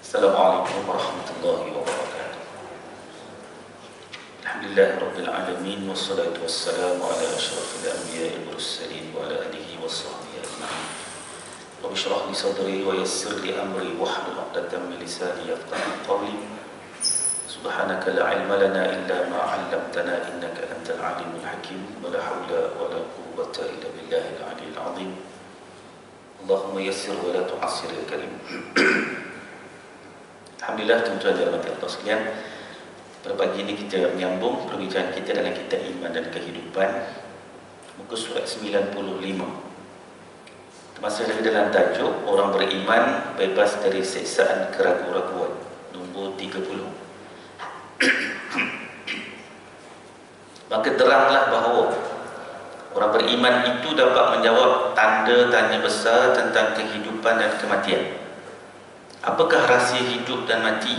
Assalamualaikum warahmatullahi wabarakatuh. Alhamdulillahirabbil alamin wassalatu wassalamu ala asyrafil anbiya'i wal mursalin wa ala alihi washabbihi ajma'in. Rabbi shrah li sadri wa yassir li amri wahlul 'uqdatam min lisani yafqahu qawli. Subhanaka la 'ilma lana illa ma 'allamtana innaka antal 'alimul hakim. Wa la haula wa la quwwata illa billahil 'aliyyil 'azim. Allahumma yassir wa la tu'assir ya karim. Alhamdulillah, tuan-tuan dan puan-puan Allah sekalian, pada pagi ini kita menyambung perbincangan kita dalam kitab Iman dan Kehidupan, muka surat 95. Termasuk lagi dalam tajuk orang beriman bebas dari siksaan keraguan-raguan, nombor 30. Maka teranglah bahawa orang beriman itu dapat menjawab tanda tanya besar tentang kehidupan dan kematian. Apakah rahsia hidup dan mati?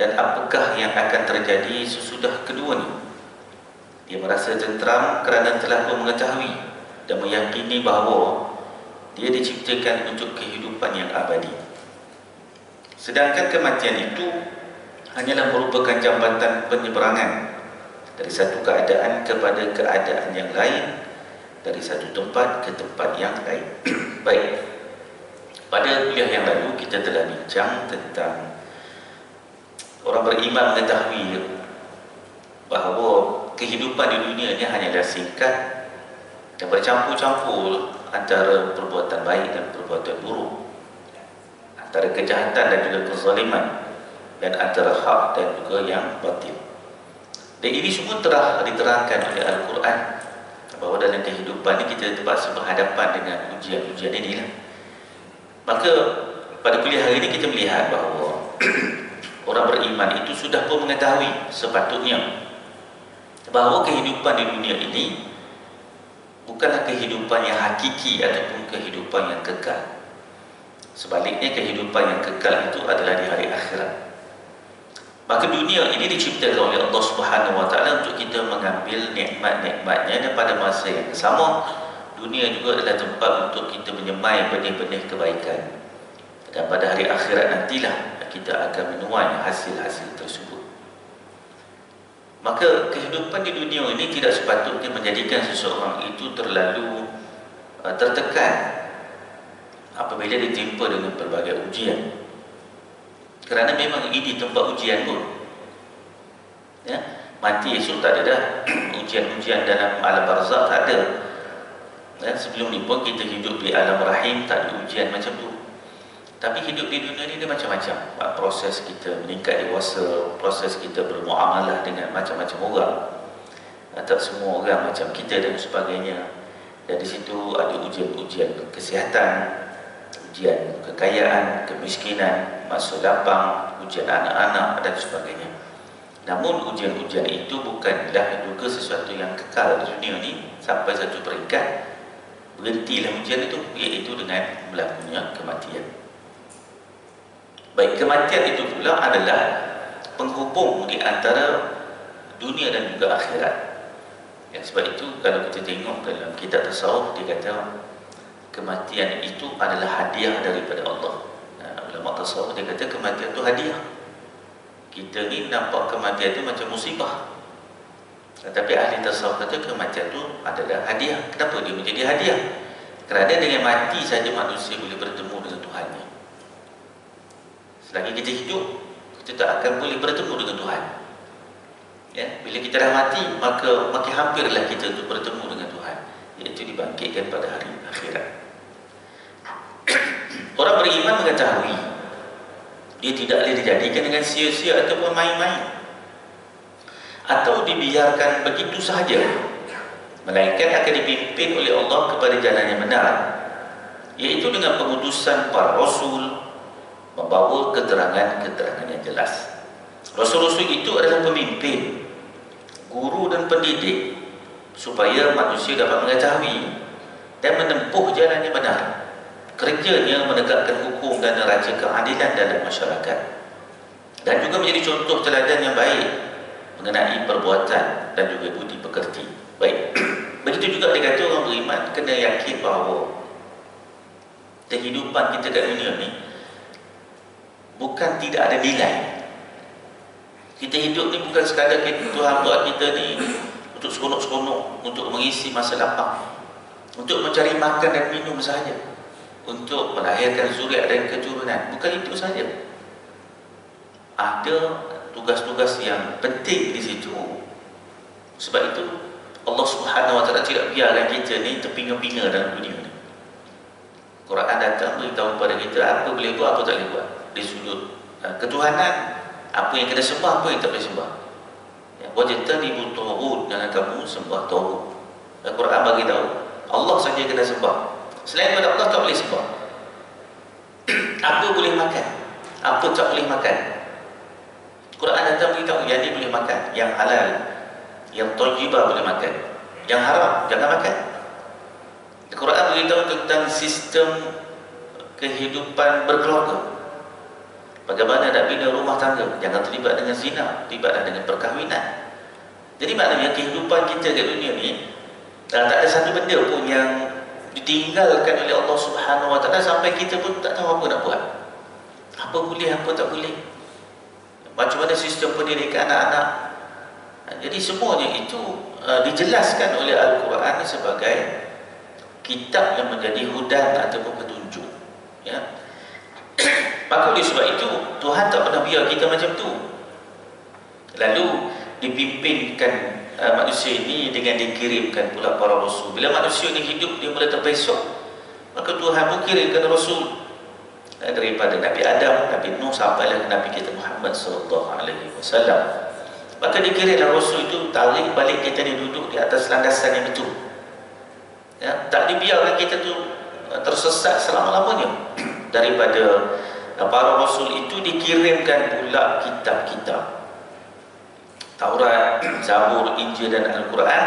Dan apakah yang akan terjadi sesudah keduanya? Dia merasa tenteram kerana telah pun mengetahui dan meyakini bahawa dia diciptakan untuk kehidupan yang abadi. Sedangkan kematian itu hanyalah merupakan jambatan penyeberangan dari satu keadaan kepada keadaan yang lain, dari satu tempat ke tempat yang lain. Baik, pada kuliah yang lalu kita telah bincang tentang orang beriman mengetahui bahawa kehidupan di dunia ini hanyalah singkat dan bercampur-campur antara perbuatan baik dan perbuatan buruk, antara kejahatan dan juga kezaliman, dan antara hak dan juga yang batil. Dan ini semua telah diterangkan oleh Al-Quran bahawa dalam kehidupan ini kita terpaksa berhadapan dengan ujian-ujian inilah. Maka pada kuliah hari ini kita melihat bahawa orang beriman itu sudah pun mengetahui sepatutnya bahawa kehidupan di dunia ini bukanlah kehidupan yang hakiki ataupun kehidupan yang kekal. Sebaliknya, kehidupan yang kekal itu adalah di hari akhirat. Maka dunia ini diciptakan oleh Allah Subhanahu Wa Taala untuk kita mengambil nikmat-nikmatnya, dan pada masa yang sama dunia juga adalah tempat untuk kita menyemai benih-benih kebaikan. Dan pada hari akhirat nantilah kita akan menuai hasil-hasil tersebut. Maka kehidupan di dunia ini tidak sepatutnya menjadikan seseorang itu terlalu tertekan apabila ditimpa dengan pelbagai ujian. Kerana memang ini tempat ujian pun. Ya, mati esok tak ada dah. Ujian-ujian dalam alam barzakh tak ada. Dan sebelum ni pun kita hidup di alam rahim, tak ada ujian macam tu. Tapi hidup di dunia ni dia macam-macam. Proses kita meningkat dewasa, proses kita bermuamalah dengan macam-macam orang. Tak semua orang macam kita dan sebagainya. Dan di situ ada ujian-ujian kesihatan, ujian kekayaan, kemiskinan, masa lapang, ujian anak-anak dan sebagainya. Namun ujian-ujian itu bukanlah juga sesuatu yang kekal di dunia ni sampai satu peringkat berhentilah ujian itu, iaitu dengan berlakunya kematian. Baik, kematian itu pula adalah penghubung di antara dunia dan juga akhirat. Ya, sebab itu kalau kita tengok dalam kitab tasawuf, dia kata kematian itu adalah hadiah daripada Allah. Ulama tasawuf dia kata kematian itu hadiah. Kita ni nampak kematian itu macam musibah, tetapi ahli tasawuf kata kematian itu adalah hadiah. Kenapa dia menjadi hadiah? Kerana dengan mati saja manusia boleh bertemu dengan Tuhannya. Selagi kita hidup, kita tak akan boleh bertemu dengan Tuhan. Ya, bila kita dah mati, maka makin hampirlah kita untuk bertemu dengan Tuhan, iaitu dibangkitkan pada hari akhirat. Orang beriman mengetahui dia tidak boleh dijadikan dengan sia-sia ataupun main-main, atau dibiarkan begitu sahaja, melainkan akan dipimpin oleh Allah kepada jalan yang benar, iaitu dengan pengutusan para rasul membawa keterangan-keterangan yang jelas. Rasul-rasul itu adalah pemimpin, guru dan pendidik, supaya manusia dapat mengetahui dan menempuh jalan yang benar. Kerjanya menegakkan hukum dan neraca keadilan dalam masyarakat, dan juga menjadi contoh teladan yang baik mengenai perbuatan dan juga budi pekerti. Baik, begitu juga dia kata orang beriman kena yakin bahawa kehidupan kita kat dunia ni bukan tidak ada nilai. Kita hidup ni bukan sekadar Tuhan buat kita ni untuk seronok-seronok, untuk mengisi masa lapang, untuk mencari makan dan minum sahaja, untuk melahirkan zuriat dan keturunan. Bukan itu sahaja. Ada tugas-tugas yang penting di situ. Sebab itu Allah Subhanahu Wa Taala tidak biarkan kita ni terpinga-pinga dalam dunia ni. Quran datang beritahu kepada kita apa boleh buat, apa tak boleh buat di sudut ketuhanan. Apa yang kena sembah, apa yang tak boleh sembah. Ya, wajtanibu taghut, jangan kamu sembah taghut. Al-Quran bagi tahu Allah saja kena sembah. Selain daripada Allah tak boleh sembah. Apa boleh makan, apa tak boleh makan. Quran datang beritahu yang ni boleh makan, yang halal, yang thayyibah boleh makan, yang haram jangan makan. Al-Quran beritahu tentang sistem kehidupan berkeluarga. Bagaimana nak bina rumah tangga, jangan terlibat dengan zina, terlibatlah dengan perkahwinan. Jadi maknanya kehidupan kita di dunia ni tak ada satu benda pun yang ditinggalkan oleh Allah Subhanahu Wa Taala sampai kita pun tak tahu apa nak buat. Apa boleh, apa tak boleh. Macam mana sistem pendidikan anak-anak. Jadi semuanya itu dijelaskan oleh Al-Quran sebagai kitab yang menjadi hudan ataupun petunjuk. Ya. Maka oleh sebab itu Tuhan tak pernah biar kita macam tu. Lalu dipimpinkan manusia ini dengan dikirimkan pula para rasul. Bila manusia ini hidup dia mula terpesong, maka Tuhan pun kirimkan rasul daripada Nabi Adam, Nabi Nuh sampailah Nabi kita Muhammad sallallahu alaihi wasallam. Maka dikirimkan rasul itu tarik balik kita ni duduk di atas landasan yang betul. Ya, tak dibiarkan kita tu tersesat selama-lamanya. Daripada para rasul itu dikirimkan pula kitab-kitab, Taurat, Zabur, Injil dan Al-Quran.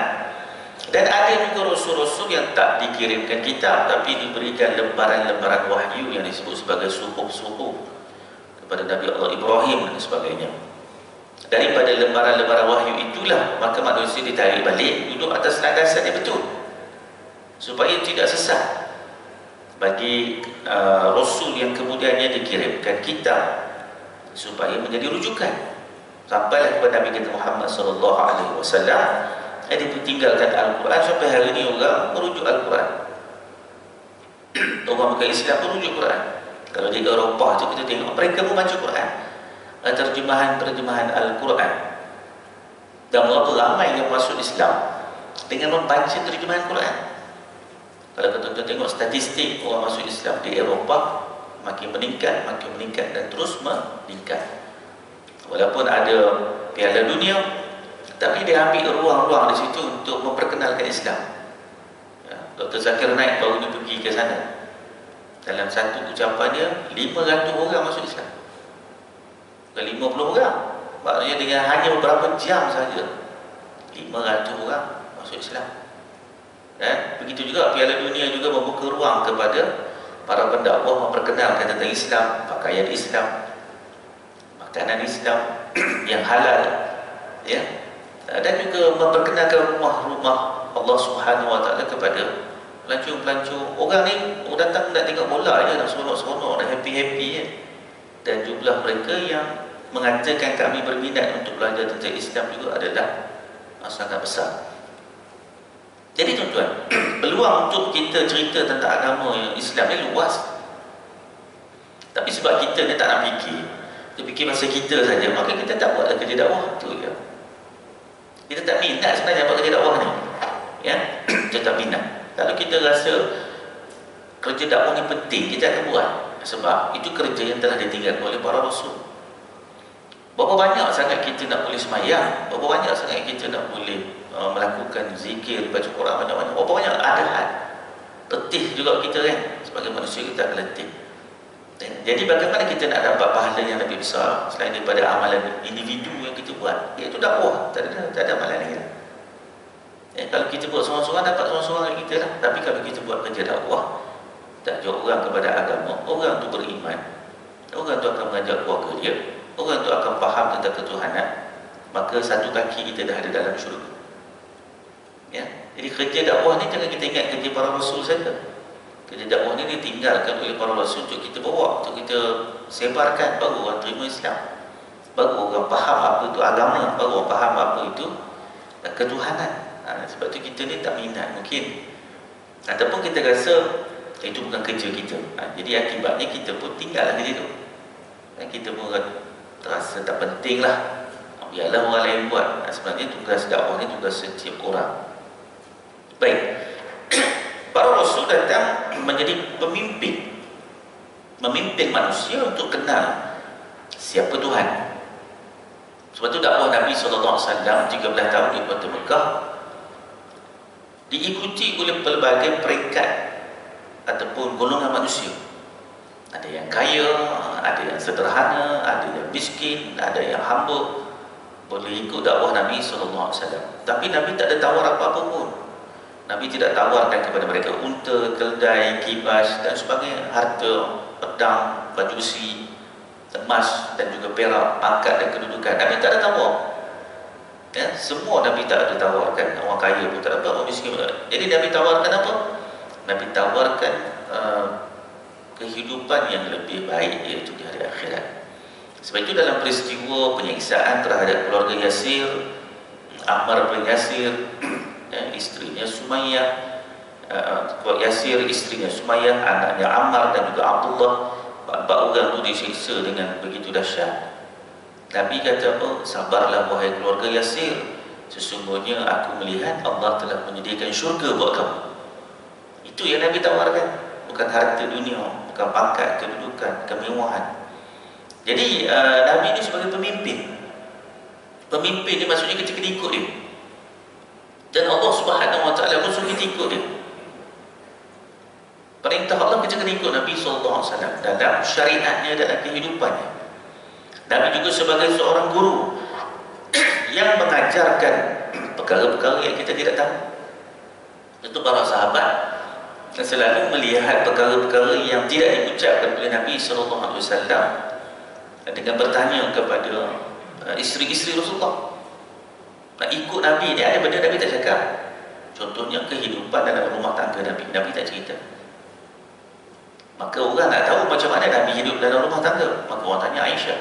Dan ada juga rasul-rasul yang tak dikirimkan kitab tapi diberikan lembaran-lembaran wahyu yang disebut sebagai suhuf-suhuf kepada Nabi Allah Ibrahim dan sebagainya. Daripada lembaran-lembaran wahyu itulah maka manusia ditarik balik duduk atas landasan yang betul supaya tidak sesat. Bagi rasul yang kemudiannya dikirimkan kitab supaya menjadi rujukan sampailah kepada Nabi kita Muhammad sallallahu alaihi wasallam. Dia tinggalkan Al-Quran sampai hari ini orang merujuk Al-Quran. Orang bukan Islam merujuk Quran. Kalau di Eropah tu kita tengok mereka pun baca Quran, terjemahan-terjemahan Al-Quran. Dan berapa ramai yang masuk Islam dengan membaca terjemahan Quran. Kalau kita tengok statistik orang masuk Islam di Eropah makin meningkat dan terus meningkat. Walaupun ada Piala Dunia, tapi dia ambil ruang-ruang di situ untuk memperkenalkan Islam. Ya, Dr. Zakir Naik baru dia pergi ke sana. Dalam satu ucapan dia 500 orang masuk Islam. Bukan 50 orang. Maknanya dengan hanya beberapa jam saja 500 orang masuk Islam. Dan begitu juga Piala Dunia juga membuka ruang kepada para pendakwah memperkenalkan tentang Islam, pakaian Islam, makanan Islam yang halal, ya, dan juga memperkenalkan rumah-rumah Allah Subhanahu Wa Taala kepada pelancong-pelancong. Orang ni datang nak tengok bola je, nak seronok-seronok, nak happy-happy je. Dan jumlah mereka yang mengatakan kami berminat untuk belajar tentang Islam juga adalah sangat besar. Jadi tuan-tuan, peluang untuk kita cerita tentang agama Islam ni luas. Tapi sebab kita ni tak nak fikir, kita fikir masa kita saja, maka kita tak buatlah kerja dakwah tu je. Kita tak minat sebenarnya buat kerja dakwah ni, ya, kita tak minat. Kalau kita rasa kerja dakwah ni penting, kita akan buat. Sebab itu kerja yang telah ditinggalkan oleh para rasul. Berapa banyak sangat kita nak boleh semayang, berapa banyak sangat kita nak boleh melakukan zikir, baca Quran banyak-banyak, berapa banyak ada hal. Letih juga kita kan, sebagai manusia kita akan letih. Jadi bagaimana kita nak dapat pahala yang lebih besar selain daripada amalan individu yang kita buat, iaitu dakwah. Tak ada amalan lain. Kalau kita buat seorang-seorang, dapat seorang-seorang kita lah. Tapi kalau kita buat kerja dakwah, tak jauh orang kepada agama, orang tu beriman, orang tu akan mengajak keluarga dia, orang tu akan faham tentang ketuhanan, maka satu kaki kita dah ada dalam syurga. Ya, jadi kerja dakwah ni jangan kita ingat kerja para rasul saja. Kerja dakwah ni ditinggalkan oleh para rasul untuk kita bawa, untuk kita sebarkan, baru orang terima Islam, baru orang faham apa itu agama, baru orang faham apa itu ketuhanan. Sebab tu kita ni tak minat mungkin, ataupun kita rasa itu bukan kerja kita. Jadi akibatnya kita pun tinggal kerja tu. Kita pun terasa tak penting lah, biarlah orang lain buat. Sebenarnya tugas dakwah ni tugas setiap orang. Baik, para rasul datang menjadi pemimpin, memimpin manusia untuk kenal siapa Tuhan. Sebab itu dakwah Nabi SAW 13 tahun di Kota Mekah diikuti oleh pelbagai peringkat ataupun golongan manusia. Ada yang kaya, ada yang sederhana, ada yang miskin, ada yang hamba, boleh ikut dakwah Nabi SAW. Tapi Nabi tak ada tawar apa-apa pun. Nabi tidak tawarkan kepada mereka unta, keldai, kibas dan sebagainya, harta, pedang, baju besi, emas dan juga perak, pangkat dan kedudukan. Nabi tak ada tawar. Ya, semua Nabi tak ada tawarkan. Orang kaya pun tak dapat, orang miskin pun tak dapat. Jadi Nabi tawarkan apa? Nabi tawarkan kehidupan yang lebih baik, iaitu di hari akhirat. Sebab itu dalam peristiwa penyiksaan terhadap keluarga Yasir, Ammar bin Yasir, isterinya Sumayyah, Yasir, isterinya Sumayyah, anaknya Ammar dan juga Abdullah, empat orang itu disiksa dengan begitu dahsyat. Nabi kata apa? Sabarlah wahai keluarga Yasir, sesungguhnya aku melihat Allah telah menyediakan syurga buat kamu. Itu yang Nabi tawarkan, bukan harta dunia, bukan pangkat, kedudukan, kemewahan. Jadi Nabi ini sebagai pemimpin. Pemimpin ni maksudnya kita kena ikut dia. Dan Allah Subhanahu Wa Taala pun suruh kita ikut dia. Perintah Allah kita kena ikut Nabi SAW dalam syariatnya, dalam kehidupannya. Nabi juga sebagai seorang guru yang mengajarkan perkara-perkara yang kita tidak tahu. Itu para sahabat selalu melihat perkara-perkara yang tidak diucapkan oleh Nabi SAW dengan bertanya kepada isteri-isteri Rasulullah. Nak ikut Nabi ni, ada benda Nabi tak cakap. Contohnya kehidupan dalam rumah tangga Nabi, Nabi tak cerita. Maka orang nak tahu macam mana Nabi hidup dalam rumah tangga, maka orang tanya Aisyah.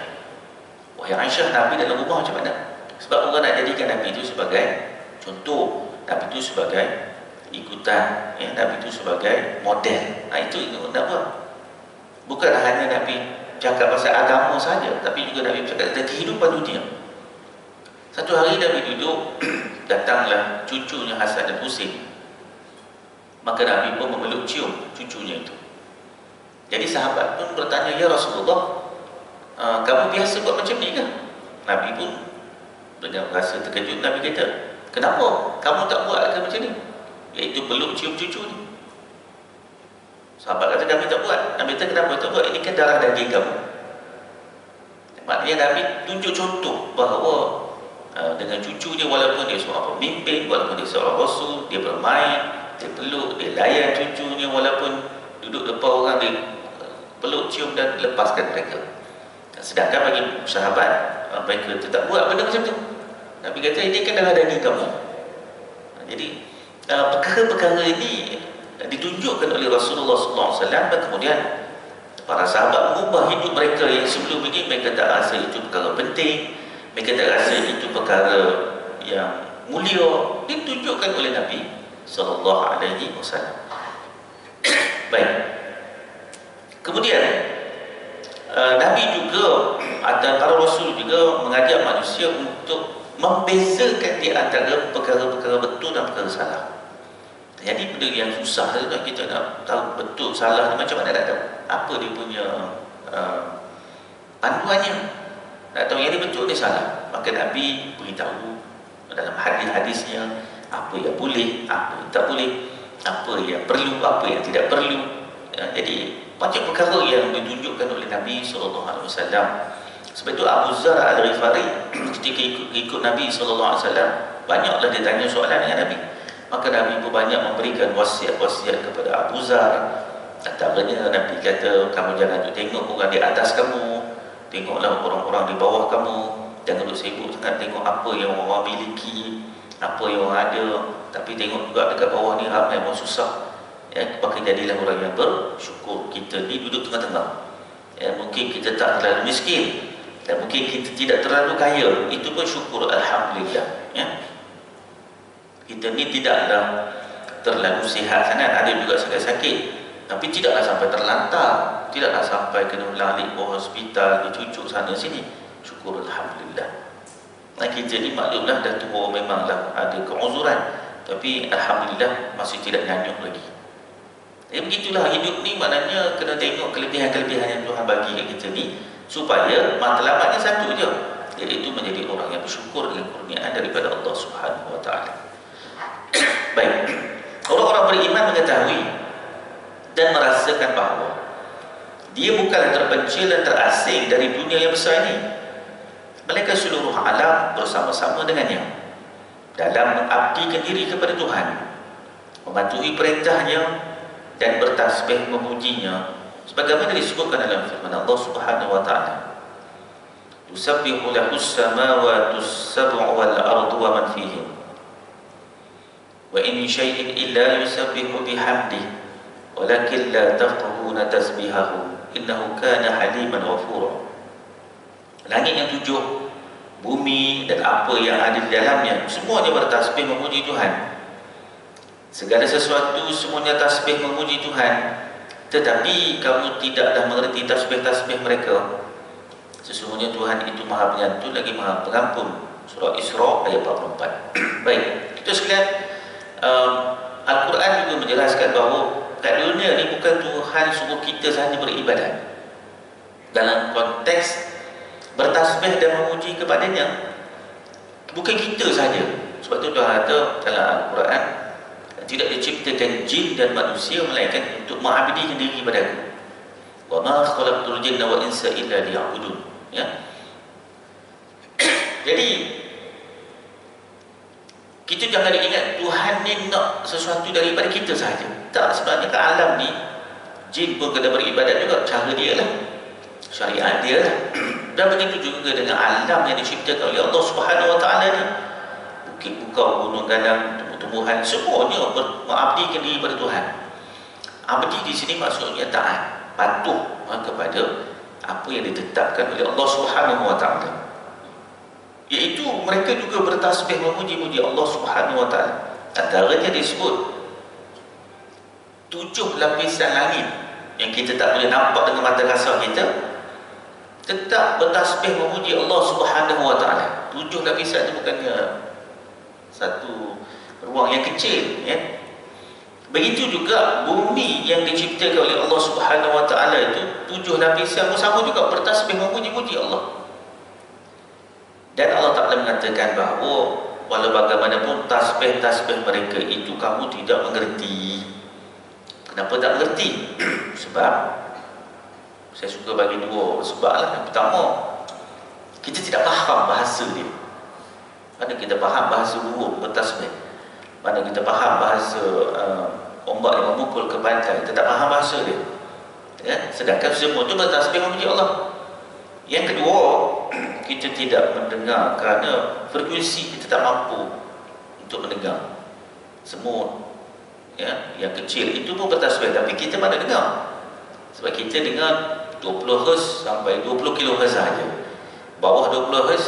Wahai Aisyah, Nabi dalam rumah macam mana? Sebab orang nak jadikan Nabi itu sebagai contoh, Nabi itu sebagai ikutan, ya, Nabi itu sebagai model. Itu nak buat. Bukan hanya Nabi cakap pasal agama saja, tapi juga Nabi cakap tentang kehidupan dunia. Satu hari Nabi duduk, datanglah cucunya Hasan dan Husain. Maka Nabi pun memeluk cium cucunya itu. Jadi sahabat pun bertanya, ya Rasulullah, kamu biasa buat macam ni ke? Nabi pun dengan rasa terkejut, Nabi kata, kenapa kamu tak buat ke macam ni? Iaitu peluk cium cucu ni. Sahabat kata, kami tak buat. Nabi kata, kenapa tak buat? Ini kan darah daging kamu. Maknanya Nabi tunjuk contoh bahawa dengan cucunya, walaupun dia seorang pemimpin, walaupun dia seorang rasul, dia bermain, dia peluk, dia layan cucunya, walaupun duduk depan orang, dia peluk, cium dan lepaskan mereka. Sedangkan bagi sahabat, mereka tetap buat benda macam tu. Nabi kata, ini kan darah daging kamu. Jadi perkara-perkara ini ditunjukkan oleh Rasulullah SAW, dan kemudian para sahabat mengubah hidup mereka yang sebelum ini mereka tak rasa itu perkara penting, mereka tak rasa itu perkara yang mulia, ditunjukkan oleh Nabi SAW. Baik. Kemudian Nabi juga atau para Rasul juga mengajak manusia untuk membezakan di antara perkara-perkara betul dan perkara salah. Jadi benda yang susah kalau kita nak tahu betul salah ni, macam mana nak tahu? Apa dia punya panduannya? Nak tahu yang ni betul ni salah, maka Nabi beritahu dalam hadis-hadisnya apa yang boleh, apa yang tak boleh, apa yang perlu, apa yang tidak perlu. Jadi banyak perkara yang ditunjukkan oleh Nabi SAW. Sebab itu Abu Zar Al-Ghifari ketika ikut Nabi SAW, banyaklah dia tanya soalan dengan Nabi. Maka Nabi pun banyak memberikan wasiat-wasiat kepada Abu Zar. Antaranya Nabi kata, kamu jangan tengok orang di atas kamu, tengoklah orang-orang di bawah kamu. Jangan duduk sibuk sangat tengok apa yang orang miliki, apa yang orang ada, tapi tengok juga dekat bawah ni ramai orang susah. maka jadilah orang yang bersyukur. Kita ni duduk tengah-tengah. Mungkin kita tak terlalu miskin dan mungkin kita tidak terlalu kaya, itu pun syukur, alhamdulillah. Kita ni tidaklah terlalu sihat sangat, ada juga sakit-sakit, tapi tidaklah sampai terlantar, tidaklah sampai kena lari ke hospital, dicucuk sana sini. Syukur, alhamdulillah. Nah, kita ni maklumlah dah tua, memanglah ada keuzuran, tapi alhamdulillah masih tidak nyanyuk lagi. Begitulah hidup ni, maknanya kena tengok kelebihan-kelebihan yang Tuhan bagi kat kita ni, supaya matlamatnya satu je, iaitu menjadi orang yang bersyukur dengan kurniaan daripada Allah Subhanahu Wa Taala. Baik, orang-orang beriman mengetahui dan merasakan bahawa dia bukanlah terpencil dan terasing dari dunia yang besar ini, melainkan seluruh alam bersama-sama dengannya dalam mengabdikan diri kepada Tuhan, mematuhi perintahnya dan bertasbih memujinya, sebagaimana disebutkan dalam firman Allah Subhanahu Wa Taala, "Tusabbihu lahus samawati as-sab'u wal ardu wa man fihin, wa in min syai'in illa yusabbihu bihamdihi, walakin la tafqahuna tasbihahu, innahu kana haliman ghafura." Langit yang tujuh, bumi dan apa yang ada di dalamnya, semuanya bertasbih memuji Tuhan. Segala sesuatu semuanya tasbih memuji Tuhan, tetapi kamu tidaklah mengerti tasbih-tasbih mereka. Sesungguhnya Tuhan itu Maha Penyantun lagi Maha Pengampun. Surah Isra ayat 44. Baik, itu sekalian, Al-Quran juga menjelaskan bahawa kat dunia ni bukan Tuhan suruh kita sahaja beribadat dalam konteks bertasbih dan memuji kepadanya, bukan kita sahaja. Sebab tu Tuhan kata dalam Al-Quran, tidak diciptakan jin dan manusia melainkan untuk mengabdikan diri padaku. Wa ma khalaqtul jinna wal insa illa liya'budun. Jadi kita jangan ingat Tuhan ni nak sesuatu daripada kita sahaja. Tak, sebenarnya ke alam ni jin pun kena beribadat juga, cara dia lah, syariat dia lah. Dan begitu juga dengan alam yang diciptakan oleh Allah Subhanahu Wa Taala ni, bukit bukau, gunung gadang, tumbuhan, semuanya mengabdikan diri pada Tuhan. Abdi di sini maksudnya taat, patuh kepada apa yang ditetapkan oleh Allah Subhanahu Wa Taala. Iaitu mereka juga bertasbih memuji-muji Allah Subhanahu Wa Taala. Antaranya disebut 7 lapisan langit yang kita tak boleh nampak dengan mata kasar kita, tetap bertasbih memuji Allah Subhanahu Wa Taala. 7 lapisan itu bukannya satu ruang yang kecil, Begitu juga bumi yang diciptakan oleh Allah Subhanahu Wa Taala itu 7 lapisan bersama juga bertasbih memuji-muji Allah. Dan Allah Ta'ala mengatakan bahawa walau bagaimanapun tasbih-tasbih mereka itu kamu tidak mengerti. Kenapa tak mengerti? Sebab saya suka bagi dua sebab lah. Yang pertama, kita tidak faham bahasa dia. Mana kita faham bahasa burung bertasbih, mana kita faham bahasa ombak yang memukul ke pantai, kita tak faham bahasa dia, sedangkan semua itu bertasbih memuji Allah. Yang kedua, kita tidak mendengar kerana frekuensi kita tak mampu untuk mendengar. Semua yang kecil itu pun bertasbih, tapi kita mana dengar, sebab kita dengar 20 Hz sampai 20 kHz sahaja. Bawah 20 Hz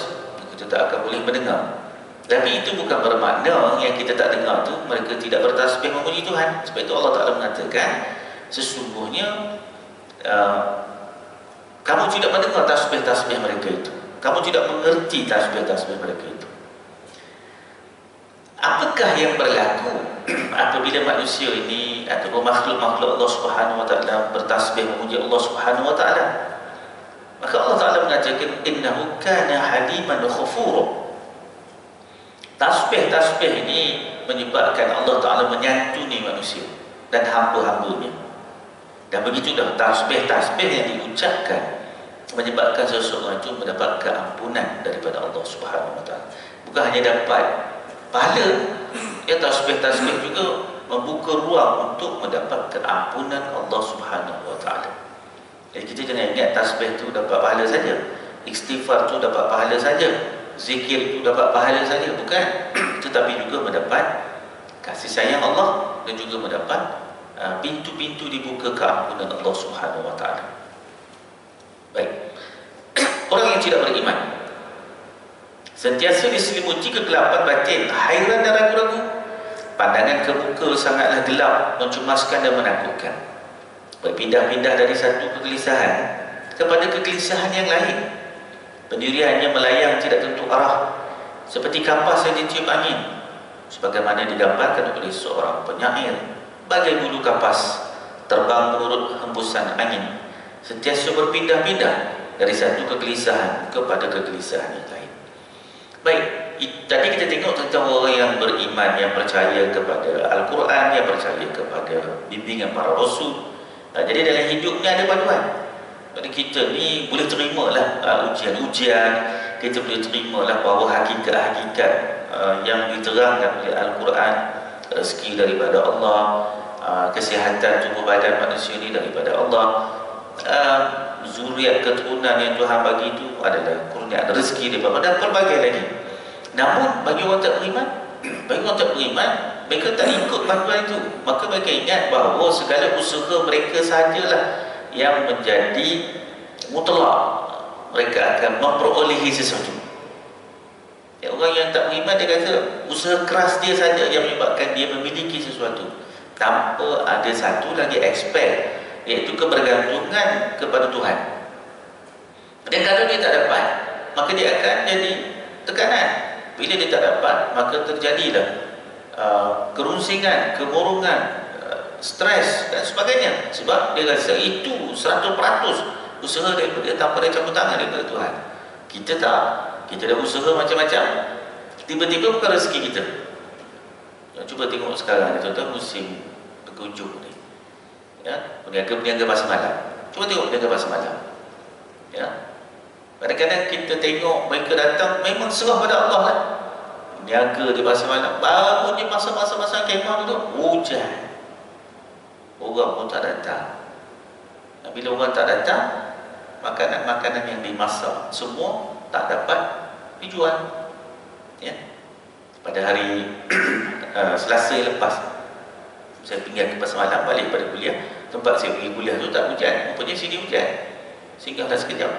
kita tak akan boleh mendengar. Tapi itu bukan bermakna yang kita tak dengar tu mereka tidak bertasbih memuji Tuhan. Sebab itu Allah Ta'ala mengatakan, sesungguhnya kamu tidak mendengar tasbih-tasbih mereka itu, kamu tidak mengerti tasbih-tasbih mereka itu. Apakah yang berlaku apabila manusia ini atau makhluk-makhluk Allah Subhanahu Wa Taala bertasbih memuji Allah Subhanahu Wa Taala? Maka Allah Ta'ala mengatakan, innahu kana haliman ghafura. Tasbih-tasbih ini menyebabkan Allah Ta'ala menyantuni manusia dan hamba-hambanya. Dan begitu dah tasbih-tasbih yang diucapkan menyebabkan seseorang itu mendapat keampunan daripada Allah Subhanahu Wa Taala. Bukan hanya dapat pahala, tasbih-tasbih juga membuka ruang untuk mendapat keampunan Allah Subhanahu Wa Taala. Jadi kita jangan ingat tasbih itu dapat pahala saja, istighfar itu dapat pahala saja, zikir itu dapat pahala saja, bukan. Tetapi juga mendapat kasih sayang Allah dan juga mendapat pintu-pintu dibuka keampunan Allah Subhanahu wa taala. Baik. Orang yang tidak beriman sentiasa diselimuti kegelapan batin, hairan dan ragu-ragu. Pandangan kebuka sangatlah gelap, mencemaskan dan menakutkan. Berpindah-pindah dari satu kegelisahan kepada kegelisahan yang lain. Pendiriannya melayang tidak tentu arah, seperti kapas yang ditiup angin, sebagaimana digambarkan oleh seorang penyair. Bagai bulu kapas terbang menurut hembusan angin, sentiasa berpindah-pindah dari satu kegelisahan kepada kegelisahan yang lain. Baik, tadi kita tengok tentang orang yang beriman, yang percaya kepada Al-Quran, yang percaya kepada bimbingan para Rasul. Jadi dalam hidupnya ada paduan. Jadi kita ni boleh terimalah ujian-ujian, kita boleh terimalah bahawa hakikat-hakikat yang diterangkan oleh Al-Quran, rezeki daripada Allah, kesihatan tubuh badan manusia ni daripada Allah, zuriat keturunan yang Tuhan bagi itu adalah kurniaan rezeki daripada Allah, dan pelbagai lagi. Namun bagi orang tak beriman, mereka tak ikut panduan itu. Maka mereka ingat bahawa segala usaha mereka sahajalah yang menjadi mutlak, mereka akan memperolehi sesuatu. Orang yang tak beriman, dia kata usaha keras dia saja yang menyebabkan dia memiliki sesuatu, tanpa ada satu lagi aspek, iaitu kebergantungan kepada Tuhan. Dan kalau dia tak dapat, maka dia akan jadi tekanan. Bila dia tak dapat, maka terjadilah kerunsingan, kemurungan, stres dan sebagainya. Sebab dia rasa itu 100% usaha daripada tanpa ada campur tangan daripada Tuhan. Kita tak. Kita dah usaha macam-macam, tiba-tiba bukan rezeki kita. Cuba tengok sekarang ni tuan-tuan, musim berkunjung ni, ya, peniaga-peniaga pasar malam. Cuba tengok peniaga pasar malam, ya. Kadang-kadang kita tengok mereka datang memang serah pada Allah lah. Peniaga di pasar malam, baru ni masa-masa kemah tu hujan, orang pun tak datang. Bila orang tak datang, makanan-makanan yang dimasak semua tak dapat dijual. Ya. Pada hari Selasa yang lepas, saya tinggal ke pasar malam, balik pada kuliah. Tempat saya pergi kuliah tu tak hujan, rupanya sini hujan, singgahlah sekejap.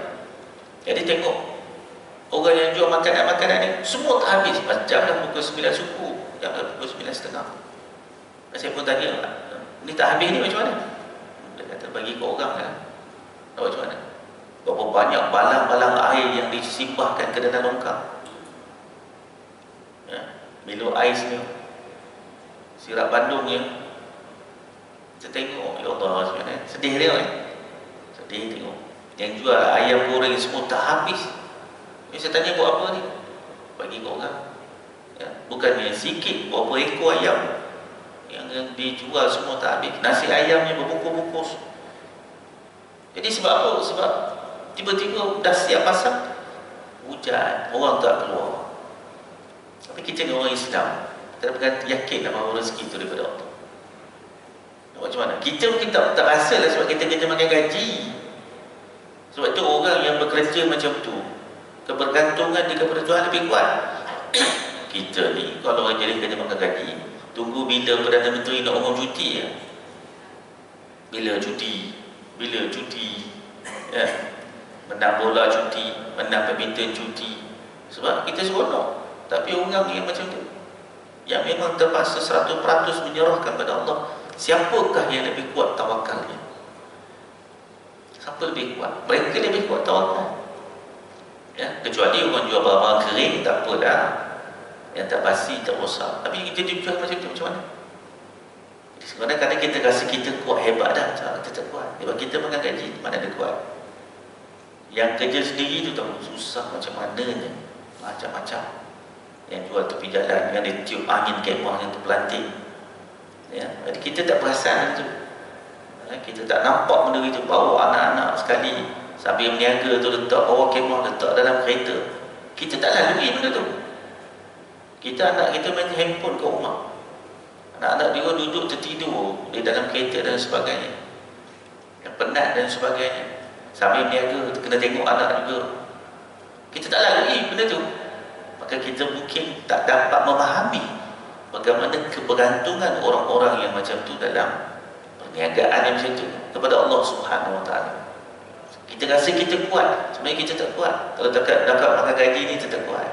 Jadi tengok orang yang jual makanan-makanan ni semua tak habis. Jam dah pukul 9 suku, jam dah pukul 9.30. Saya pun tanya, ni tak habis ni macam mana? Dia kata bagi ke orang kan. Macam mana? Berapa banyak balang-balang air yang disimpahkan ke dalam longkang, ya, Milo ais ni, sirap Bandung ni. Kita tengok, ya Allah, sebenarnya sedih dia ni. Sedih tengok. Yang jual ayam goreng semua tak habis. Saya tanya buat apa ni? Bagi ke orang, ya. Bukannya sikit, berapa ekor ayam yang dijual semua tak habis. Nasi ayamnya berbungkus-bungkus. Jadi sebab apa? Sebab tiba-tiba dah siap pasang, hujan, orang tak keluar. Tapi kita ni orang Islam, kita yakin bahawa rezeki itu daripada Allah. Macam mana? Kita mungkin tak rasa lah, sebab kita kerja makan gaji. Sebab itu orang yang bekerja macam tu, kebergantungan dia kepada Tuhan lebih kuat. Kita ni kalau orang jadi kerja makan gaji, tunggu bila Perdana Menteri nak umum cuti ya. Bila cuti, ya. Menang bola cuti, menang badminton cuti. Sebab kita seronok. Tapi orang yang macam tu, yang memang terpaksa 100% menyerahkan pada Allah, siapakah yang lebih kuat tawakalnya? Siapa lebih kuat? Mereka lebih kuat tawakal, ya. Kecuali orang jual barang kering, tak apa dah, yang tak basi, tak rosak. Tapi kita dijual macam tu, macam mana? Sebenarnya kadang kita rasa kita kuat, hebat dah, kita tak kuat. Sebab kita makan gaji, mana ada kuat. Yang kerja sendiri tu tahu susah macam mananya, macam-macam. Yang jual tepi jalan, yang ditiup angin kemah yang terpelanting, ya. Jadi kita tak perasan itu, ya. Kita tak nampak benda itu. Bawa anak-anak sekali sambil meniaga tu, letak bawa kemah, letak dalam kereta. Kita tak lalui benda tu. Kita anak kita main handphone ke rumah, anak-anak dia duduk tertidur di dalam kereta dan sebagainya, yang penat dan sebagainya. Sambil berniaga, kena tengok anak juga. Kita tak lalui benda tu. Maka kita mungkin tak dapat memahami bagaimana kebergantungan orang-orang yang macam tu dalam Perniagaan yang macam tu kepada Allah Subhanahu Wa Taala. Kita rasa kita kuat, sebenarnya kita tak kuat. Kalau dapat makan gaji ni kita tak kuat.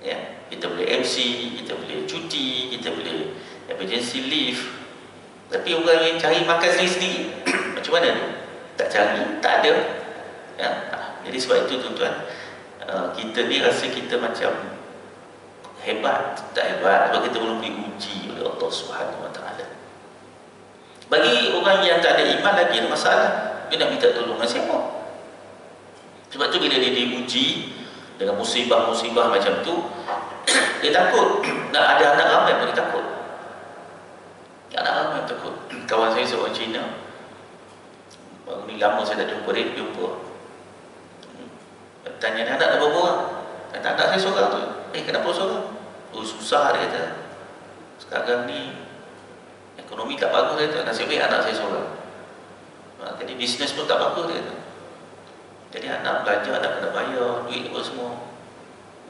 Ya, kita boleh MC, kita boleh cuti, kita boleh emergency leave. Tapi orang yang cari makan sendiri-sendiri macam mana tu? Tak cari, tak ada. Ya, jadi sebab itu tuan-tuan, kita ni rasa kita macam hebat, tak hebat sebab kita belum diuji oleh Allah Subhanahu Wa Taala. Bagi orang yang tak ada iman lagi ada masalah, dia nak minta tolongan siapa? Sebab tu bila dia diuji dengan musibah-musibah macam tu, dia takut. Nak ada anak ramai pun dia takut. Anak ramai takut. Kawan saya seorang Cina, baru ni lama saya tak jumpa dia, tanya dia, anak ada berapa orang? Kata anak saya seorang tu. Kenapa seorang? Oh, susah dia kata. Sekarang ni ekonomi tak bagus dia kata. Nasib baik anak saya seorang. Jadi bisnes pun tak bagus dia kata. Jadi anak belajar, anak kena bayar duit apa semua.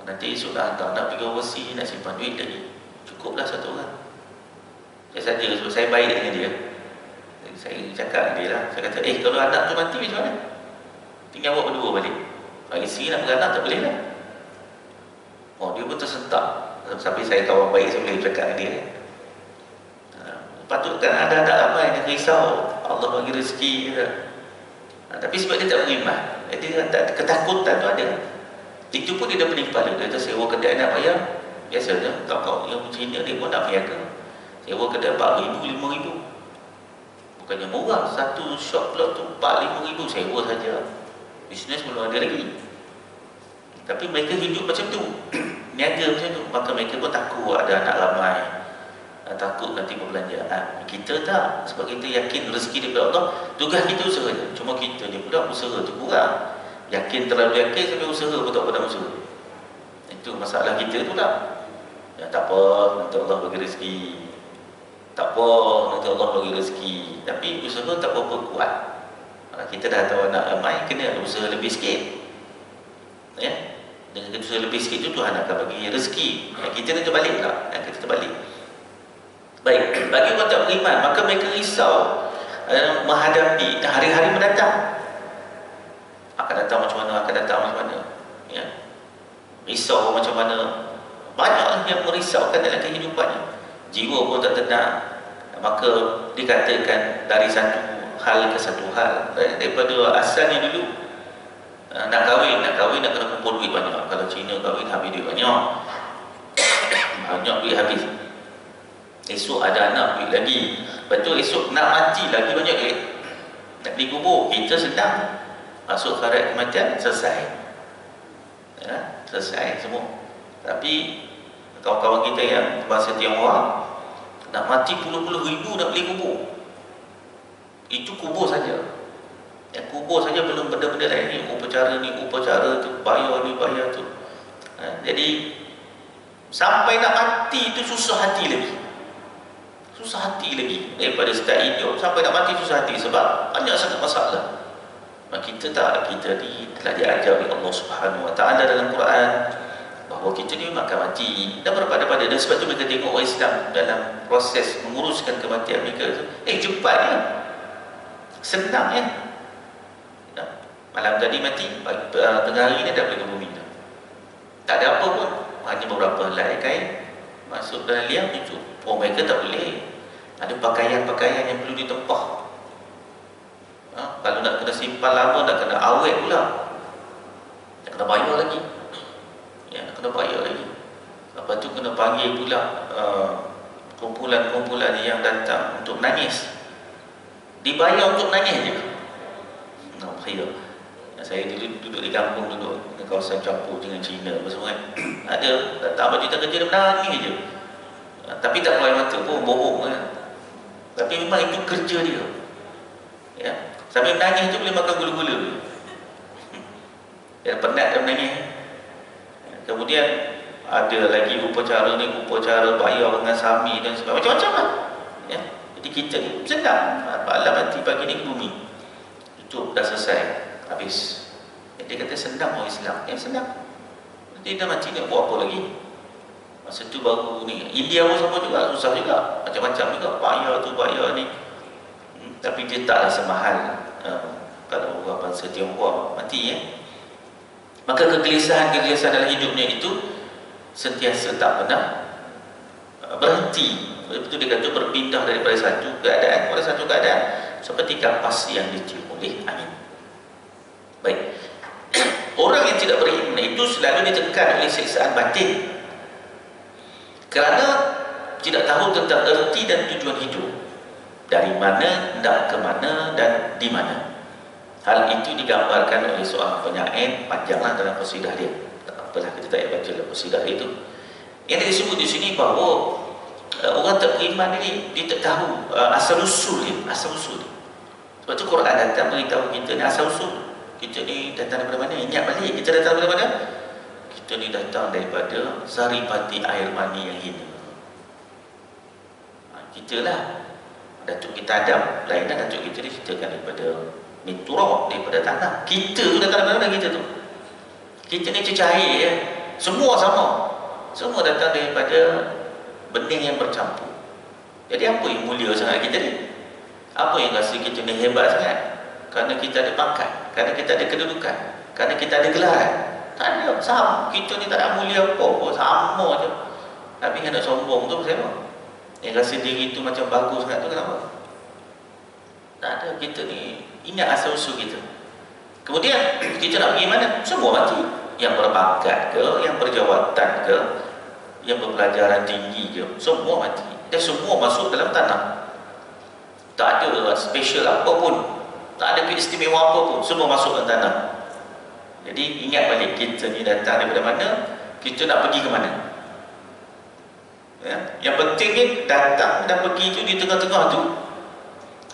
Nanti esok dah hantar anak pergi overseas, nak simpan duit lagi. Cukuplah satu orang. Saya saja sebab saya baik dengan dia. Jadi saya cakap dengan dia lah. Saya kata, kalau anak tu mati macam mana? Tinggal buat berdua balik. Bagi sini nak beranak tak boleh lah. Oh, dia pun tersentak. Sampai saya kawan baik, saya boleh cakap dengan dia. Patutkan ada ramai yang risau Allah bagi rezeki dia. Tapi sebab dia tak beriman, jadi ketakutan tu ada. Itu pun dia dah pening kepala. Dia sewa kedai nak bayar. Biasanya kau yang Cina dia pun nak berniaga. Sewa kedai 4,000, 5,000. Bukannya murah. Satu shop pula tu 4-5,000 sewa saja. Bisnes belum ada lagi. Tapi mereka hidup macam tu. Niaga macam tu. Maka mereka pun takut ada anak ramai. Takut nanti perbelanjaan. Kita tak. Sebab kita yakin rezeki daripada Allah. Tugas kita usaha je. Cuma kita ni pula usaha tu kurang. Yakin, terlalu yakin sampai usaha pun tak pernah usaha. Itu masalah kita tu lah. Ya, tak apa, nanti Allah bagi rezeki. Tak apa, nanti Allah bagi rezeki. Tapi usaha tak berapa kuat. Kita dah tahu anak ramai, kena usaha lebih sikit. Ya, dengan usaha lebih sikit tu Tuhan akan bagi rezeki. Kita ni terbalik lah. Kita terbalik. Baik, bagi orang tak beriman, maka mereka risau menghadapi hari-hari mendatang. Akan datang macam mana, akan datang macam mana. Ya. Risau macam mana. Banyak yang merisaukan dalam kehidupannya. Jiwa pun tak tenang. Maka dikatakan dari satu hal ke satu hal. Daripada asalnya dulu, nak kahwin nak kena kumpul duit banyak. Kalau Cina kahwin habis duit banyak. Banyak duit habis. Esok ada anak duit lagi. Betul, esok nak mati lagi banyak duit. Nak beli kubur, kita sedang masuk khairat kematian, selesai. Ya, selesai semua. Tapi kawan-kawan kita yang bahasa Tionghoa nak mati puluh-puluh ribu nak beli kubur. Itu kubur saja. Yang kubur saja, belum benda-benda lain ni, upacara tu, bayar ni, bayar tu. Jadi sampai nak mati itu susah hati lagi. Susah hati lagi. Daripada start hidup sampai nak mati susah hati. Sebab banyak sangat masalah. Kita tak, kita ni telah diajar oleh Allah Subhanahu Wa Taala dalam Quran bahawa kita ni memang akan mati. Dan berpada-pada. Dan sebab tu mereka tengok orang Islam dalam proses menguruskan kematian mereka tu, cepat ya, senang ya. Malam tadi mati, tengah hari ni dah boleh ke bumi dah. Tak ada apa pun, hanya beberapa helai kain masuk dalam liang itu. Mereka tak boleh. Ada pakaian-pakaian yang perlu ditempah. Kalau nak kena simpan lama, nak kena awet pula, nak kena bayar lagi. Ya, nak kena bayar lagi. Lepas tu kena panggil pula kumpulan-kumpulan yang datang untuk menangis. Dibayar untuk menangis je. Bayar. Saya duduk di kampung, duduk di kawasan campur dengan Cina apa semua kan. Ada datang baju tak kerja, dia menangis je. Tapi tak keluar mata pun, bohong kan. Tapi memang itu kerja dia. Ya. Sambil menangis tu boleh makan gula-gula. Dia penat dia menangis. Kemudian ada lagi upacara ni, upacara bayar dengan sami dan sebagainya, macam-macam lah. Ya. Jadi kita ni senang. Malam nanti pagi ni ke bumi. Itu dah selesai, habis. Dia kata senang orang Islam. Senang. Nanti dah mati nak buat apa lagi? Masa tu baru ni. India pun sama juga, susah juga. Macam-macam juga. Bayar tu, bayar ni. tapi dia taklah semahal kalau orang bangsa Tionghoa mati ya. Maka kegelisahan dalam hidupnya itu sentiasa tak pernah berhenti. Betul dia kata berpindah daripada satu keadaan kepada satu keadaan seperti kapas yang ditiup oleh angin. Baik. Orang yang tidak beriman itu selalu ditekan oleh siksaan batin kerana tidak tahu tentang erti dan tujuan hidup, dari mana, hendak ke mana, dan di mana. Hal itu digambarkan oleh seorang penyair, panjanglah dalam qasidah dia. Tak apalah, kita tak payah baca dalam qasidah itu. Yang disebut di sini bahawa orang tak beriman ini dia tak tahu asal-usul dia, asal-usul dia. Sebab tu Quran datang beritahu kita ni asal-usul. Kita ni datang daripada mana? Ingat balik, kita datang daripada mana? Kita ni datang daripada saripati air mani yang hina. Kita lah datuk kita Adam, lainlah datuk kita diciptakan daripada minturah, daripada tanah. Kita tu datang daripada mana kita tu? Kita ni cecair ya. Semua sama. Semua datang daripada benih yang bercampur. Jadi apa yang mulia sangat kita ni? Apa yang rasa kita ni hebat sangat? Kerana kita ada pangkat, kerana kita ada kedudukan, kerana kita ada gelar. Tak ada, sama. Kita ni tak ada mulia apa-apa, sama je. Tapi yang nak sombong tu pasal apa? Yang rasa diri tu macam bagus sangat tu kenapa? Tak ada. Kita ni ingat asal-usul kita. Kemudian kita nak pergi mana? Semua mati. Yang berpangkat ke, yang berjawatan ke, yang berpelajaran tinggi ke, semua mati. Dan semua masuk dalam tanah. Tak ada special apa pun, tak ada keistimewaan apa pun, semua masuk dalam tanah. Jadi ingat balik, kita ni datang daripada mana, kita nak pergi ke mana. Ya? Yang penting ni datang dan pergi tu di tengah-tengah tu,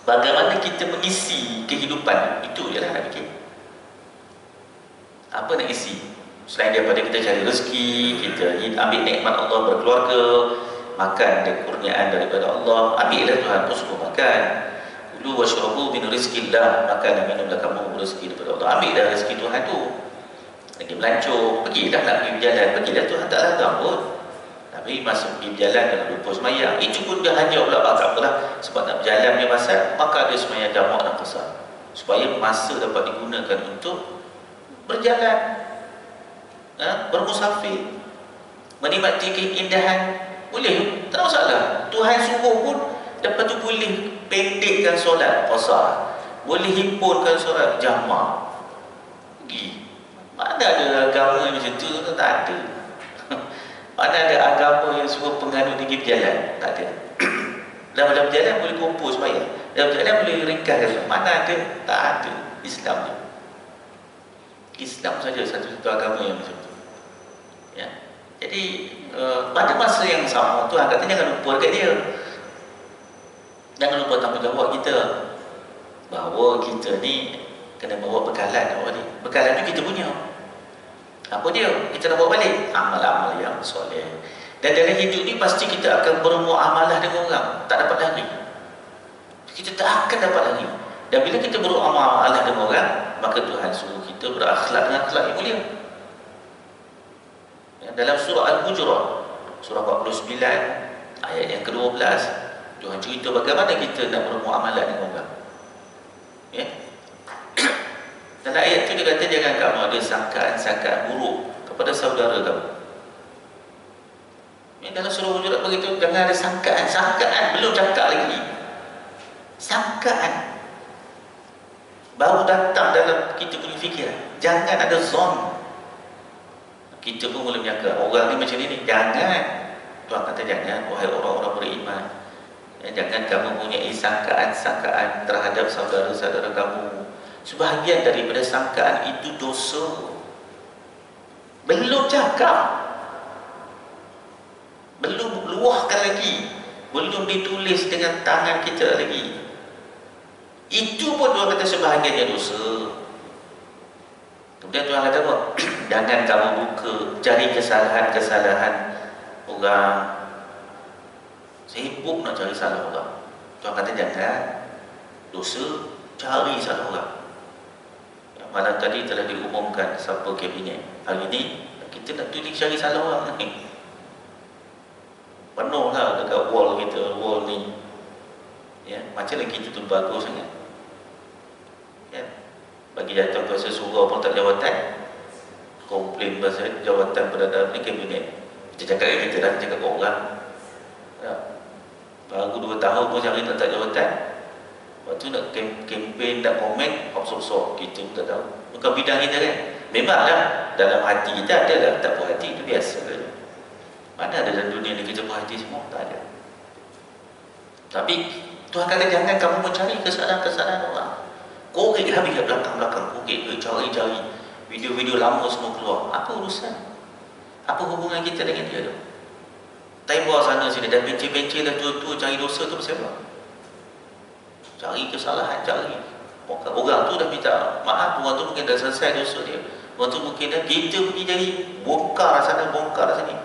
bagaimana kita mengisi kehidupan. Itu je lah nak fikir. Apa nak isi? Selain daripada kita cari rezeki, kita ambil nikmat Allah berkeluarga, makan dari kurniaan daripada Allah, ambillah Tuhan pun suruh makan. Kulu washrabu min rizqillah, makan dan minumlah kamu rezeki daripada Allah. Ambillah rezeki Tuhan tu. Lagi melancong, pergilah nak pergi berjalan, pergilah, Tuhan tak larang pun. Tapi masa pergi berjalan jangan lupa semayang. Itu pun dia hanya pula tak apalah, sebab nak berjalan dia pasal, maka dia semayang jamak dan qasar, supaya masa dapat digunakan untuk berjalan, bermusafir, menikmati keindahan. Boleh, tak masalah. Tuhan suruh pun, lepas tu boleh pendekkan solat qasar, boleh himpunkan solat jamak. Pergi. Mana ada agama yang macam tu? Tak ada. Mana ada agama yang suruh penganut pergi berjalan? Tak ada. Dalam berjalan boleh kumpul sembahyang, dalam berjalan boleh ringkaskan. Mana ada? Tak ada. Islam ni, Islam saja satu-satu agama yang macam tu. Ya. Jadi pada masa yang sama Tuhan kata jangan lupa dekat dia. Jangan lupa tanggungjawab kita, bahawa kita ni kena bawa bekalan awak ni. Bekalan tu kita punya. Apa dia? Kita nak bawa balik amal-amal yang soleh. Dan dalam hidup ni pasti kita akan bermuamalah dengan orang, tak dapat lari. Kita tak akan dapat lari. Dan bila kita bermuamalah dengan orang, maka Tuhan suruh kita berakhlak dengan akhlak yang mulia. Ya, dalam surah Al-Hujurat, surah 49 ayat yang ke-12, Tuhan cerita bagaimana kita nak bermuamalah dengan orang. Ya. Dalam ayat itu dia kata jangan kamu ada sangkaan-sangkaan buruk kepada saudara kamu. Ya, dalam surah Hujurat begitu, jangan ada sangkaan, belum cakap lagi. Sangkaan baru datang dalam kita punya fikiran. Jangan ada zon. Kita pun mula menyangka orang ni macam ni. Jangan. Tuhan kata jangan, wahai orang-orang beriman. Ya, jangan kamu punya sangkaan-sangkaan terhadap saudara-saudara kamu. Sebahagian daripada sangkaan itu dosa. Belum cakap, belum luahkan lagi, belum ditulis dengan tangan kita lagi. Itu pun Tuhan kata sebahagiannya dosa. Kemudian Tuhan kata apa? Jangan kamu buka, cari kesalahan-kesalahan orang. Sibuk nak cari salah orang. Tuhan kata jangan. Dosa, cari salah orang. Malam tadi telah diumumkan siapa kabinet. Hari ini kita nak tulis cari salah orang ni. Penuh lah dekat wall kita, wall ni. Ya, macam lagi itu tu bagus sangat. Ya. Bagi jatuh kuasa surau pun tak jawatan. Komplain pasal jawatan perdana ni kabinet. Kita cakap kita dah cakap orang. Ya. Baru 2 tahun pun cari tak jawatan. Waktu nak kempen, nak komen, sok-sok kita pun tak tahu. Bukan bidang kita kan. Memanglah dalam hati kita ada lah, tak puas hati, itu biasa kan. Mana ada dalam dunia ni kita puas hati semua? Tak ada. Tapi Tuhan kata jangan kamu mencari kesalahan-kesalahan orang. Korek habis kat belakang-belakang, korek, cari-cari video-video lama semua keluar. Apa urusan? Apa hubungan kita dengan dia tu? Time buat sana sini dah bencin-bencin dah tua-tua cari dosa tu pasal apa? Cari kesalahan, cari. Orang tu dah minta maaf, orang tu mungkin dah selesai dosa dia. Orang tu mungkin dah, kita pergi jadi bongkar sana, bongkar sini.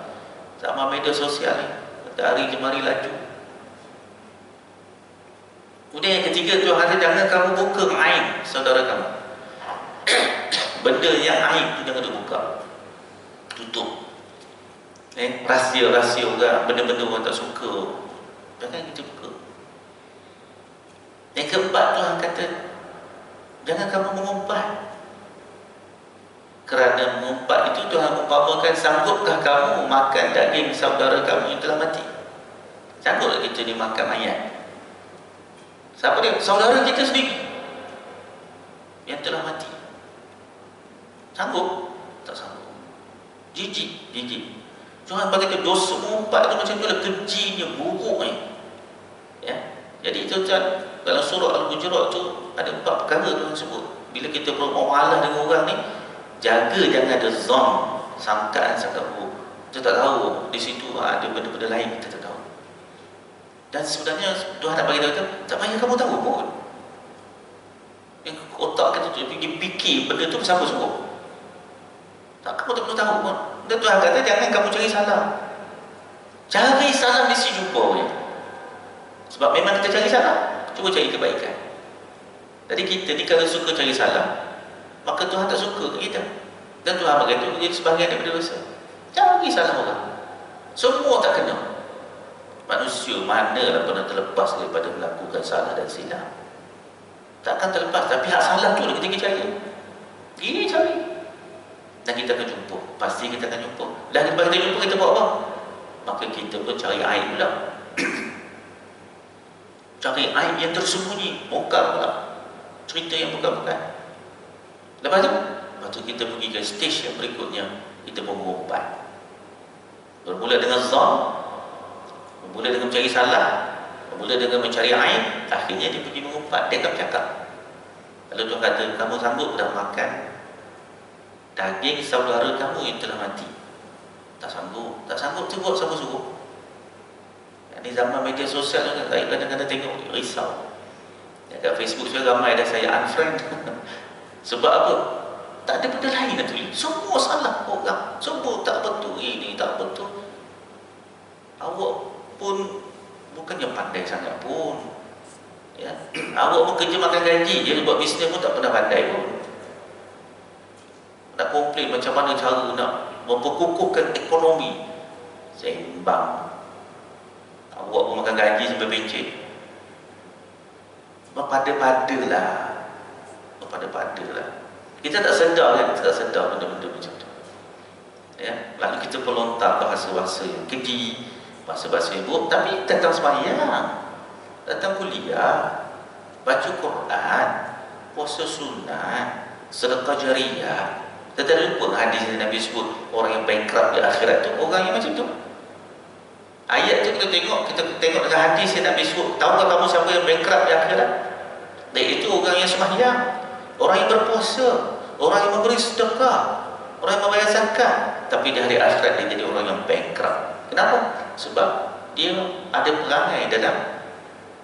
Sama media sosial ni, dari jemari laju. Kemudian yang ketiga, Tuhan kata jangan kamu buka aib saudara kamu. Benda yang aib tu jangan dibuka, tutup. Rahsia-rahsia orang, benda-benda orang tak suka, jangan kita buka. Yang keempat, Tuhan kata jangan kamu mengumpat. Kerana mengumpat itu Tuhan umpamakan, sanggupkah kamu makan daging saudara kamu yang telah mati? Sanggupkah kita dimakan mayat? Siapa dia? Saudara kita sendiri yang telah mati. Sanggup? Tak sanggup. Jijik. Tuhan bagi kita dosa mengumpat itu macam tu lah, kejinya, buruknya. Ya. Jadi tuan-tuan, dalam surah Al-Hujurat tu ada 4 perkara Tuhan sebut. Bila kita bermuamalah dengan orang ni, jaga jangan ada zon, sangkaan sangat buruk. Kita tak tahu di situ ada benda-benda lain, kita tak tahu. Dan sebenarnya Tuhan nak bagi tahu kita, tak payah kamu tahu pun. Yang otak kita tu pergi fikir benda tu siapa suruh. Tak, kamu tak perlu tahu pun. Dan Tuhan kata jangan kamu cari salah. Cari salah mesti jumpa je. Sebab memang kita cari salah, cuba cari kebaikan. Jadi kita ni kalau suka cari salah, maka Tuhan tak suka kita. Dan Tuhan berkata menjadi sebahagian daripada dosa. Cari salah orang. Semua tak kena. Manusia mana pernah terlepas daripada melakukan salah dan silap? Takkan terlepas. Tapi hak salah tu kita pergi cari. Pergi cari. Dan kita akan jumpa. Pasti kita akan jumpa. Dan lepas kita jumpa, kita buat apa? Maka kita pun cari aib pula. Cari aib yang tersembunyi. Bongkar pula. Cerita yang bukan-bukan. Lepas tu kita pergi ke stage yang berikutnya. Kita pun mengumpat. Bermula dengan zon, bermula dengan mencari salah, bermula dengan mencari aib, akhirnya dia pergi mengumpat, dia akan bercakap. Lalu Tuhan kata, kamu sanggup dah makan daging saudara kamu yang telah mati? Tak sanggup. Tak sanggup tu buat siapa suruh? Ini zaman media sosial kan, saya kadang-kadang tengok risau. Kat Facebook saya ramai dah saya unfriend. Sebab apa? Tak ada benda lain nak tulis. Semua salah orang. Semua tak betul, ini tak betul. Awak pun bukannya pandai sangat pun. Ya. Awak pun kerja makan gaji je, buat bisnes pun tak pernah pandai pun. Nak komplain macam mana cara nak memperkukuhkan ekonomi. Seimbang. Awak pun makan gaji sampai bencin. Berpada-padalah. Berpada-padalah. Kita tak sedar kan? Kita tak sedar benda-benda macam tu. Ya? Lalu kita pelontar bahasa-bahasa yang keji, bahasa-bahasa yang buruk. Tapi datang sembahyang, datang kuliah, baca Quran, puasa sunat, sedekah jariah. Kita tak lupa hadis yang Nabi sebut, orang yang bankrupt di akhirat tu orang yang macam tu. Ayat tu kita tengok dengan hadis yang Nabi sebut. Tahukah kamu siapa yang bankrupt di akhirat? Dan itu orang yang sembahyang, orang yang berpuasa, orang yang memberi sedekah, orang yang membayar zakat, tapi di hari akhirat dia jadi orang yang bankrupt. Kenapa? Sebab dia ada perangai dalam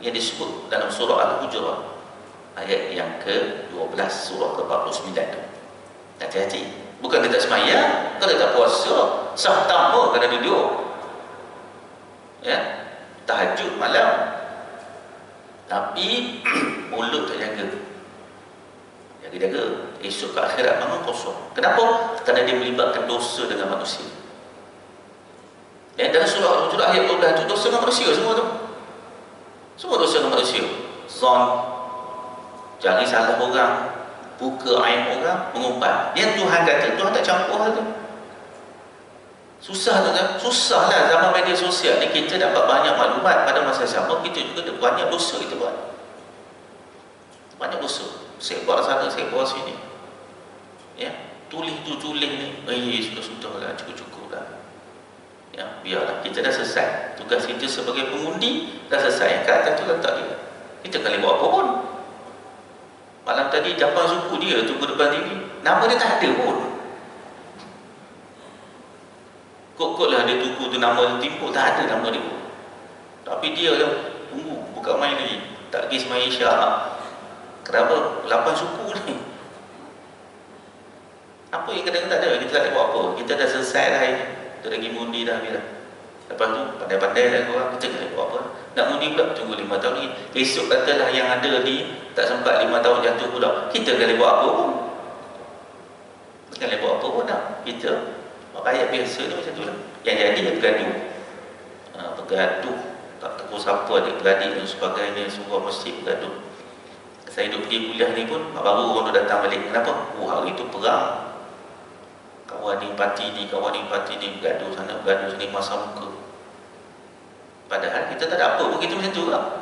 yang disebut dalam surah Al-Hujurat ayat yang ke-12 surah ke-49 tu. Hati-hati. Bukan dia tak sembahyang, bukan dia tak puasa, sah tanpa kena duduk. Ya, tahajud malam. Tapi mulut tak jaga. Jaga-jaga. Esok ke akhirat bangun kosong. Kenapa? Kerana dia melibatkan dosa dengan manusia. Ya, dalam surah Al-Hujurat ayat 12 tu dosa dengan manusia semua tu. Semua dosa manusia. Zon, cari salah orang, buka aib orang, mengumpat. Yang Tuhan kata, Tuhan tak campur hal tu. Susah tu kan? Susah lah zaman media sosial ni kita dapat banyak maklumat. Pada masa sama kita juga ada banyak dosa kita buat. Banyak dosa. Sebar sana, sebar sini. Ya, tulis tu tulis ni. Sudah lah, cukup lah. Ya, biarlah, kita dah selesai. Tugas kita sebagai pengundi dah selesai. Kat atas tu letak dia. Kita kali buat apa pun. Malam tadi Japang suku dia tunggu depan TV. Nama dia tak ada pun. Kok lah dia tunggu tu nama dia timbul, tak ada nama dia pun. Tapi dia lah tunggu, bukan main lagi. Tak pergi semain Isyak. Kenapa? 8 suku ni. Apa yang kadang-kadang tak ada? Kita tak ada buat apa. Kita dah selesai dah ini. Kita lagi mundi dah habis dah. Lepas tu pandai-pandai dah korang, kita kena buat apa? Nak mundi pula, tunggu 5 tahun lagi. Esok katalah yang ada ni tak sempat 5 tahun jatuh pula. Kita kena buat apa pun? Kena buat apa pun tak? Kita rakyat biasa ni macam tu lah. Yang jadi dia bergaduh. Bergaduh. Tak tahu siapa, adik-beradik dan sebagainya, semua mesti bergaduh. Saya duduk pergi kuliah ni pun, baru orang tu datang balik. Kenapa? Hari tu perang. Kawan ni parti ni, kawan ni parti ni, bergaduh sana, bergaduh sini, masa muka. Padahal kita tak ada apa pun, kita macam tu lah.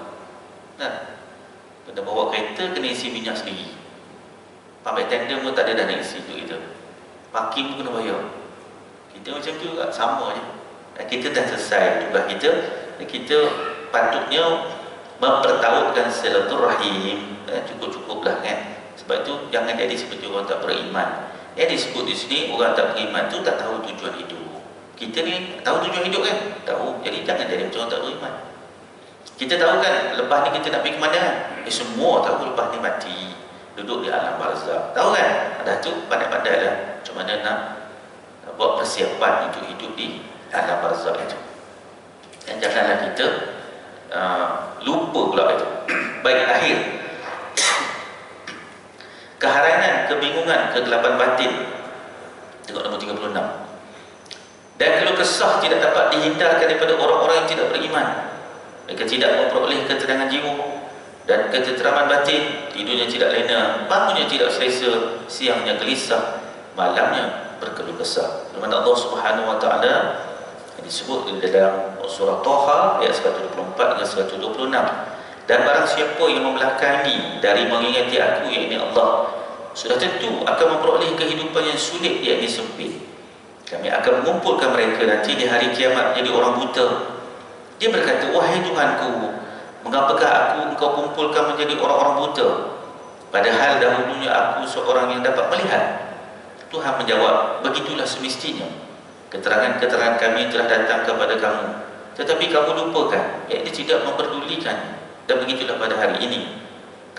Nah, kena bawa kereta, kena isi minyak sendiri. Pamit tender pun tak ada dah nak isi tu kita. Parking pun kena bayar. Kita macam tu juga, sama je. Kita dah selesai tugas kita. Kita patutnya mempertautkan silaturahim. Cukup-cukuplah kan. Sebab itu jangan jadi seperti orang tak beriman. Yang disebut di sini orang tak beriman tu tak tahu tujuan hidup. Kita ni tahu tujuan hidup kan? Tahu. Jadi jangan jadi macam orang tak beriman. Kita tahu kan lepas ni kita nak pergi ke mana kan? Semua tahu lepas ni mati. Duduk di alam barzakh. Tahu kan? Dah tu pandai-pandai lah macam mana nak buat persiapan untuk hidup di alam barzakh itu. Dan janganlah kita lupa pula itu. Baik, akhir. Keharanan, kebingungan, kegelapan batin. Tengok nombor 36. Dan keluh kesah tidak dapat dihindarkan daripada orang-orang yang tidak beriman. Mereka tidak memperoleh ketenangan jiwa dan ketenteraman batin. Tidurnya tidak lena, bangunnya tidak selesa, siangnya gelisah, malamnya berkeluh kesah. Firman Allah Subhanahu wa taala yang disebut di dalam surah Taha ayat 124 hingga 126. Dan barang siapa yang membelakangi dari mengingati aku, yakni Allah, sudah tentu akan memperoleh kehidupan yang sulit, yakni sempit. Kami akan mengumpulkan mereka nanti di hari kiamat jadi orang buta. Dia berkata, wahai Tuhanku, mengapakah engkau kumpulkan menjadi orang-orang buta, padahal dahulunya aku seorang yang dapat melihat? Tuhan menjawab, begitulah semestinya. Keterangan-keterangan kami telah datang kepada kamu, tetapi kamu lupakan, yakni tidak memperdulikan. Dan begitulah pada hari ini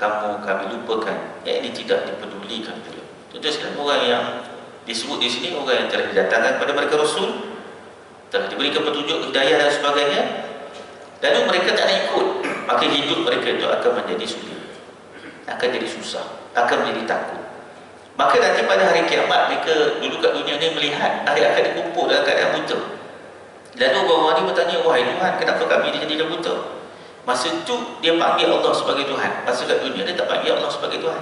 kami lupakan, yakni tidak dipedulikan beliau. Tentu sekali orang yang disebut di sini orang yang telah didatangkan kepada mereka Rasul, telah diberikan petunjuk, hidayah dan sebagainya, lalu mereka tak nak ikut, maka hidup mereka itu akan menjadi sulit, akan jadi susah, akan menjadi takut. Maka nanti pada hari kiamat mereka dulu kat dunia ni melihat hari akan dikumpul dalam keadaan buta. Lalu orang ni bertanya, wahai Tuhan, kenapa kami dijadikan buta? Masa itu dia panggil Allah sebagai Tuhan. Masa kat dunia dia tak panggil Allah sebagai Tuhan.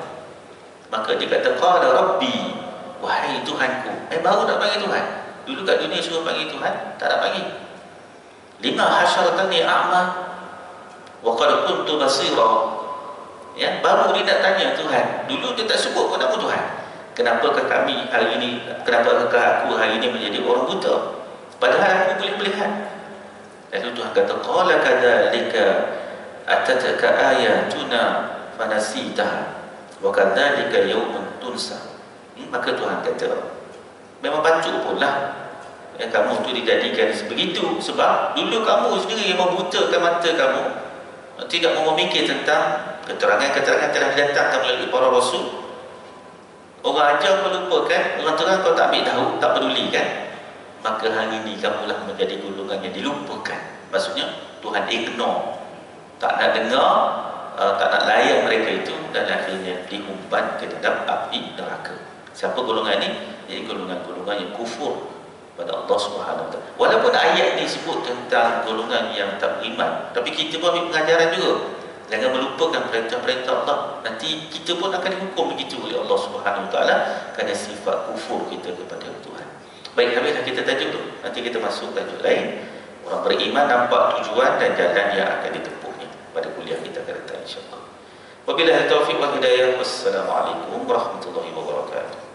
Maka dia kata, qala rabbi, wahai Tuhanku. Baru nak panggil Tuhan. Dulu kat dunia suruh panggil Tuhan, tak nak panggil. Lima hasyartani a'ma wa qad kuntu basira. Ya, baru dia nak tanya Tuhan. Dulu dia tak sebut pun nama Tuhan. Kenapakah kami hari ini, kenapakah aku hari ini menjadi orang buta, padahal aku boleh melihat? Lalu Tuhan kata, qala kadzalika atataka ayatuna fanasitaha wa kadzalika yawmun tunsa. Maka Tuhan kata, memang patut pun lah kamu tu dijadikan begitu, sebab dulu kamu sendiri yang membutakan mata kamu, tidak mau memikir tentang keterangan-keterangan telah datang melalui para rasul. Orang ajar melupakan, orang terang kau tak ambil tahu, tak peduli kan? Maka hari ini kamulah menjadi golongan yang dilupakan. Maksudnya Tuhan ignore, tak nak dengar, tak nak layan mereka itu, dan akhirnya diumpan ke dalam api neraka. Siapa golongan ini? Jadi golongan-golongan yang kufur pada Allah Subhanahu Wa Taala. Walaupun ayat ni sebut tentang golongan yang tak beriman, tapi kita pun ambil pengajaran juga. Jangan melupakan perintah-perintah Allah. Nanti kita pun akan dihukum begitu oleh Allah Subhanahu Wa Taala kerana sifat kufur kita kepada Tuhan. Baik, habislah kita tajuk tu. Nanti kita masuk tajuk lain. Orang beriman nampak tujuan dan jalan yang akan ditempuhnya pada kuliah kita akan datang, insya-Allah. Wabillahi taufiq wal hidayah. Wassalamualaikum warahmatullahi wabarakatuh.